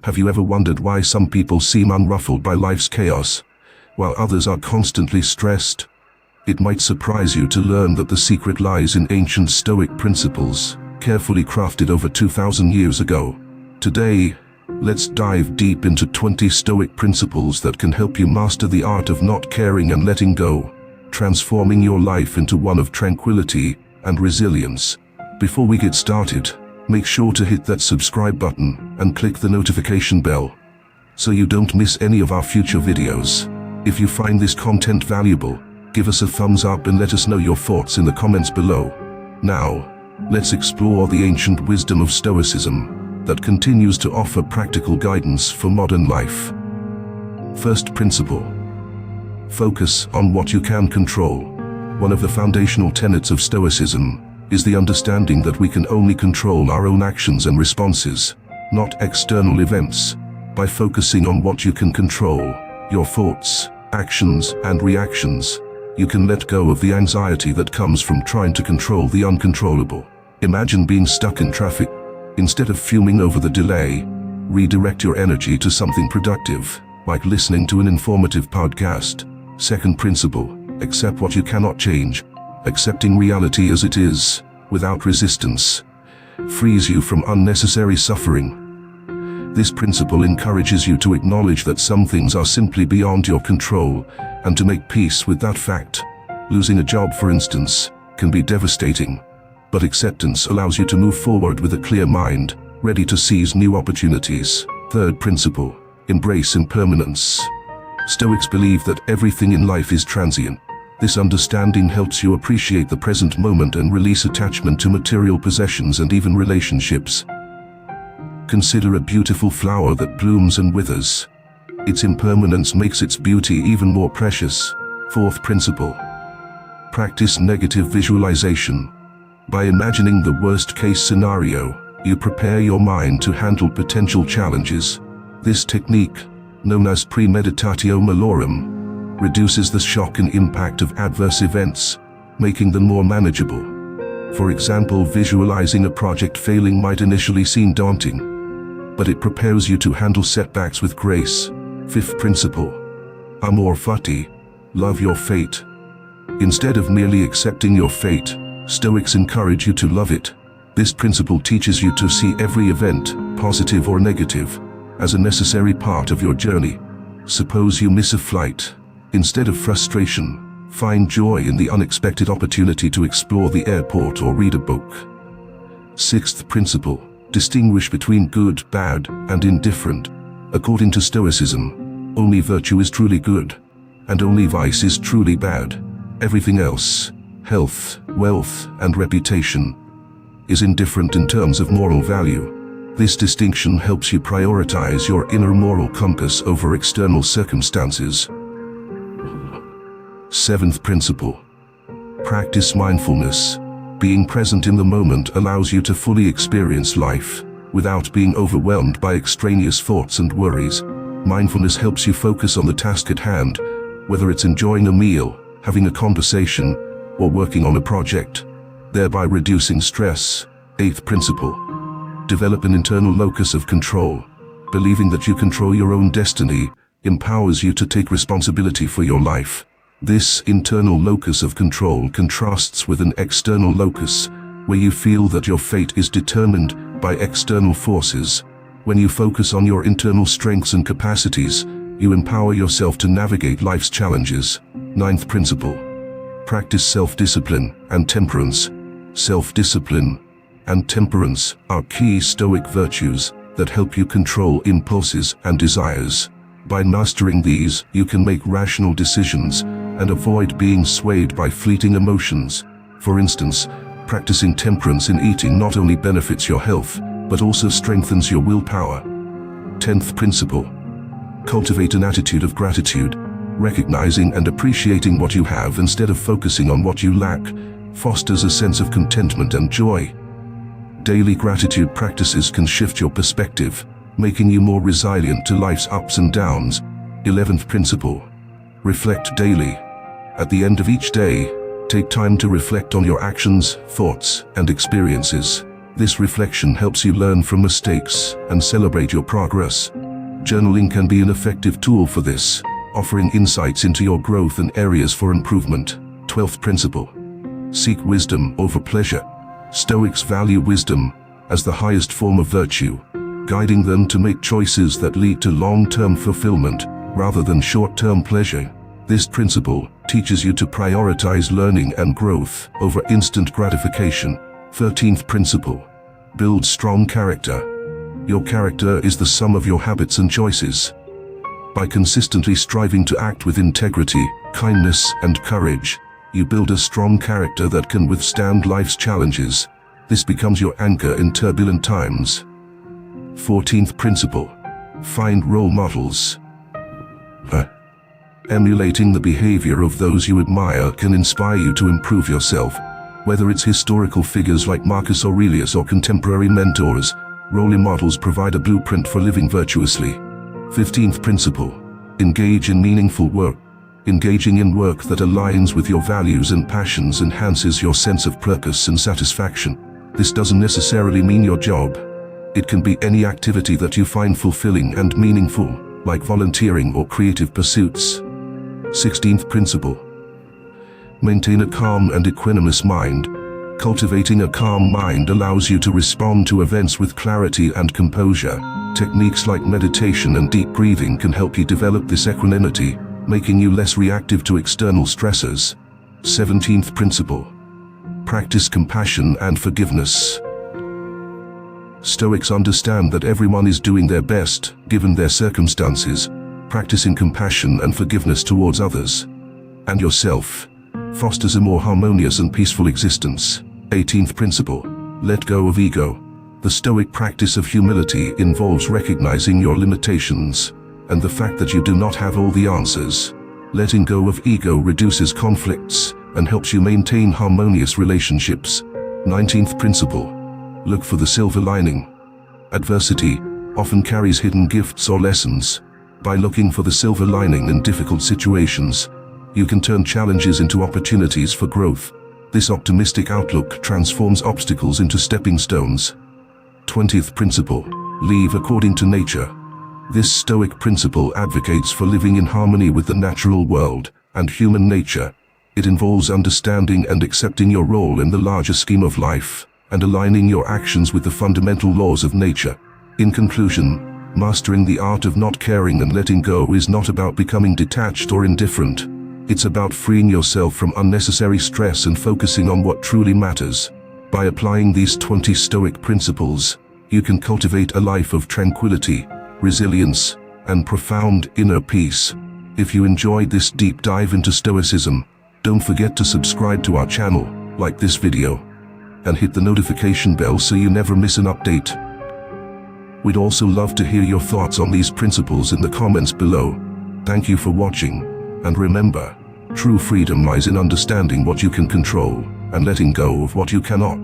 Have you ever wondered why some people seem unruffled by life's chaos, while others are constantly stressed? It might surprise you to learn that the secret lies in ancient Stoic principles, carefully crafted over 2,000 years ago. Today, let's dive deep into 20 Stoic principles that can help you master the art of not caring and letting go, transforming your life into one of tranquility and resilience. Before we get started, make sure to hit that subscribe button and click the notification bell so you don't miss any of our future videos. If you find this content valuable, give us a thumbs up and let us know your thoughts in the comments below. Now, let's explore the ancient wisdom of Stoicism that continues to offer practical guidance for modern life. First principle: focus on what you can control. One of the foundational tenets of Stoicism is the understanding that we can only control our own actions and responses, not external events. By focusing on what you can control, your thoughts, actions, and reactions, you can let go of the anxiety that comes from trying to control the uncontrollable. Imagine being stuck in traffic. Instead of fuming over the delay, redirect your energy to something productive, like listening to an informative podcast. Second principle: accept what you cannot change. Accepting reality as it is, without resistance, frees you from unnecessary suffering. This principle encourages you to acknowledge that some things are simply beyond your control, and to make peace with that fact. Losing a job, for instance, can be devastating, but acceptance allows you to move forward with a clear mind, ready to seize new opportunities. Third principle: embrace impermanence. Stoics believe that everything in life is transient. This understanding helps you appreciate the present moment and release attachment to material possessions and even relationships. Consider a beautiful flower that blooms and withers. Its impermanence makes its beauty even more precious. Fourth principle: practice negative visualization. By imagining the worst-case scenario, you prepare your mind to handle potential challenges. This technique, known as premeditatio malorum, reduces the shock and impact of adverse events, making them more manageable. For example, visualizing a project failing might initially seem daunting, but it prepares you to handle setbacks with grace. Fifth principle: Amor Fati, love your fate. Instead of merely accepting your fate, Stoics encourage you to love it. This principle teaches you to see every event, positive or negative, as a necessary part of your journey. Suppose you miss a flight. Instead of frustration, find joy in the unexpected opportunity to explore the airport or read a book. Sixth principle: distinguish between good, bad, and indifferent. According to Stoicism, only virtue is truly good, and only vice is truly bad. Everything else, health, wealth, and reputation, is indifferent in terms of moral value. This distinction helps you prioritize your inner moral compass over external circumstances. Seventh principle: practice mindfulness. Being present in the moment allows you to fully experience life, without being overwhelmed by extraneous thoughts and worries. Mindfulness helps you focus on the task at hand, whether it's enjoying a meal, having a conversation, or working on a project, thereby reducing stress. Eighth principle: develop an internal locus of control. Believing that you control your own destiny empowers you to take responsibility for your life. This internal locus of control contrasts with an external locus, where you feel that your fate is determined by external forces. When you focus on your internal strengths and capacities, you empower yourself to navigate life's challenges. Ninth principle: practice self-discipline and temperance. Self-discipline and temperance are key Stoic virtues that help you control impulses and desires. By mastering these, you can make rational decisions and avoid being swayed by fleeting emotions. For instance, practicing temperance in eating not only benefits your health, but also strengthens your willpower. 10th principle: cultivate an attitude of gratitude. Recognizing and appreciating what you have instead of focusing on what you lack fosters a sense of contentment and joy. Daily gratitude practices can shift your perspective, making you more resilient to life's ups and downs. 11th principle: reflect daily. At the end of each day, take time to reflect on your actions, thoughts, and experiences. This reflection helps you learn from mistakes and celebrate your progress. Journaling can be an effective tool for this, offering insights into your growth and areas for improvement. 12th principle. Seek wisdom over pleasure. Stoics value wisdom as the highest form of virtue, guiding them to make choices that lead to long-term fulfillment rather than short-term pleasure. This principle teaches you to prioritize learning and growth over instant gratification. 13th principle. Build strong character. Your character is the sum of your habits and choices. By consistently striving to act with integrity, kindness, and courage, you build a strong character that can withstand life's challenges. This becomes your anchor in turbulent times. 14th principle. Find role models. Emulating the behavior of those you admire can inspire you to improve yourself. Whether it's historical figures like Marcus Aurelius or contemporary mentors, role models provide a blueprint for living virtuously. 15th principle. Engage in meaningful work. Engaging in work that aligns with your values and passions enhances your sense of purpose and satisfaction. This doesn't necessarily mean your job. It can be any activity that you find fulfilling and meaningful, like volunteering or creative pursuits. 16th principle. Maintain a calm and equanimous mind. Cultivating a calm mind allows you to respond to events with clarity and composure. Techniques like meditation and deep breathing can help you develop this equanimity, making you less reactive to external stressors. 17th principle. Practice compassion and forgiveness. Stoics understand that everyone is doing their best, given their circumstances. Practicing compassion and forgiveness towards others and yourself fosters a more harmonious and peaceful existence. 18th principle. Let go of ego. The Stoic practice of humility involves recognizing your limitations and the fact that you do not have all the answers. Letting go of ego reduces conflicts and helps you maintain harmonious relationships. 19th principle. Look for the silver lining. Adversity often carries hidden gifts or lessons. By looking for the silver lining in difficult situations, you can turn challenges into opportunities for growth. This optimistic outlook transforms obstacles into stepping stones. 20th principle. Live according to nature. This Stoic principle advocates for living in harmony with the natural world and human nature. It involves understanding and accepting your role in the larger scheme of life and aligning your actions with the fundamental laws of nature. In conclusion, mastering the art of not caring and letting go is not about becoming detached or indifferent. It's about freeing yourself from unnecessary stress and focusing on what truly matters. By applying these 20 Stoic principles, you can cultivate a life of tranquility, resilience, and profound inner peace. If you enjoyed this deep dive into Stoicism, don't forget to subscribe to our channel, like this video, and hit the notification bell so you never miss an update. We'd also love to hear your thoughts on these principles in the comments below. Thank you for watching, and remember, true freedom lies in understanding what you can control and letting go of what you cannot.